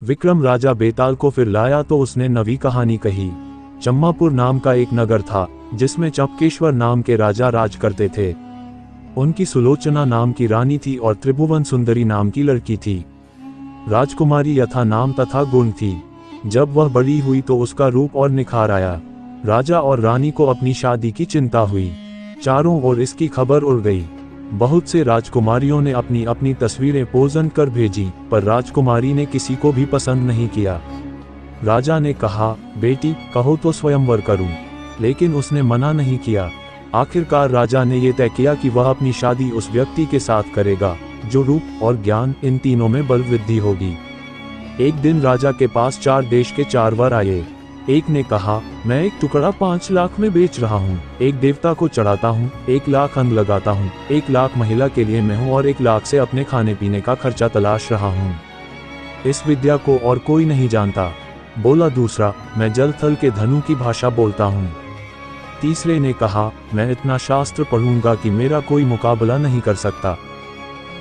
विक्रम राजा बेताल को फिर लाया तो उसने नवी कहानी कही। चम्मापुर नाम का एक नगर था जिसमें चंपकेश्वर नाम के राजा राज करते थे। उनकी सुलोचना नाम की रानी थी और त्रिभुवन सुंदरी नाम की लड़की थी। राजकुमारी यथा नाम तथा गुण थी। जब वह बड़ी हुई तो उसका रूप और निखार आया। राजा और रानी को अपनी शादी की चिंता हुई। चारों ओर इसकी खबर उड़ गई। बहुत से राजकुमारियों ने अपनी अपनी तस्वीरें पोजन कर भेजी, पर राजकुमारी ने किसी को भी पसंद नहीं किया। राजा ने कहा, बेटी कहो तो स्वयंवर करूं, लेकिन उसने मना नहीं किया। आखिरकार राजा ने यह तय किया कि वह अपनी शादी उस व्यक्ति के साथ करेगा जो रूप और ज्ञान इन तीनों में बल वृद्धि होगी। एक दिन राजा के पास 4 देश के 4 वर आए। एक ने कहा, मैं एक टुकड़ा 5 लाख में बेच रहा हूँ, एक देवता को चढ़ाता हूँ, 1 लाख अंग लगाता हूँ, 1 लाख महिला के लिए मैं हूँ और 1 लाख से अपने खाने पीने का खर्चा तलाश रहा हूँ। इस विद्या को और कोई नहीं जानता। बोला दूसरा, मैं जल थल के धनु की भाषा बोलता हूँ। तीसरे ने कहा, मैं इतना शास्त्र पढ़ूंगा कि मेरा कोई मुकाबला नहीं कर सकता।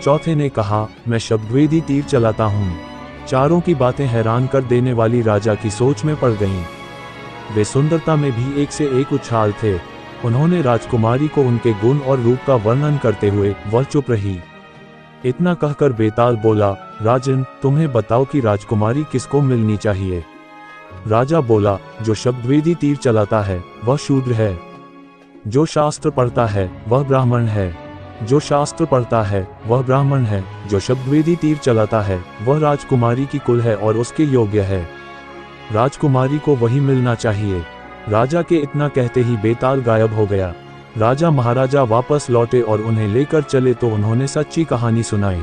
चौथे ने कहा, मैं शब्दवेदी तीर चलाता हूँ। चारों की बातें हैरान कर देने वाली राजा की सोच में पड़ गईं। वे सुंदरता में भी एक से एक उछाल थे। उन्होंने राजकुमारी को उनके गुण और रूप का वर्णन करते हुए वह चुप रही। इतना कहकर बेताल बोला, राजन तुम्हें बताओ कि राजकुमारी किसको मिलनी चाहिए। राजा बोला, जो शब्दवेदी तीर चलाता है वह शूद्र है, जो शास्त्र पढ़ता है वह ब्राह्मण है, जो शास्त्र पढ़ता है वह ब्राह्मण है, जो शब्दवेदी तीर चलाता है वह राजकुमारी की कुल है और उसके योग्य है। राजकुमारी को वही मिलना चाहिए। राजा के इतना कहते ही बेताल गायब हो गया। राजा महाराजा वापस लौटे और उन्हें लेकर चले तो उन्होंने सच्ची कहानी सुनाई।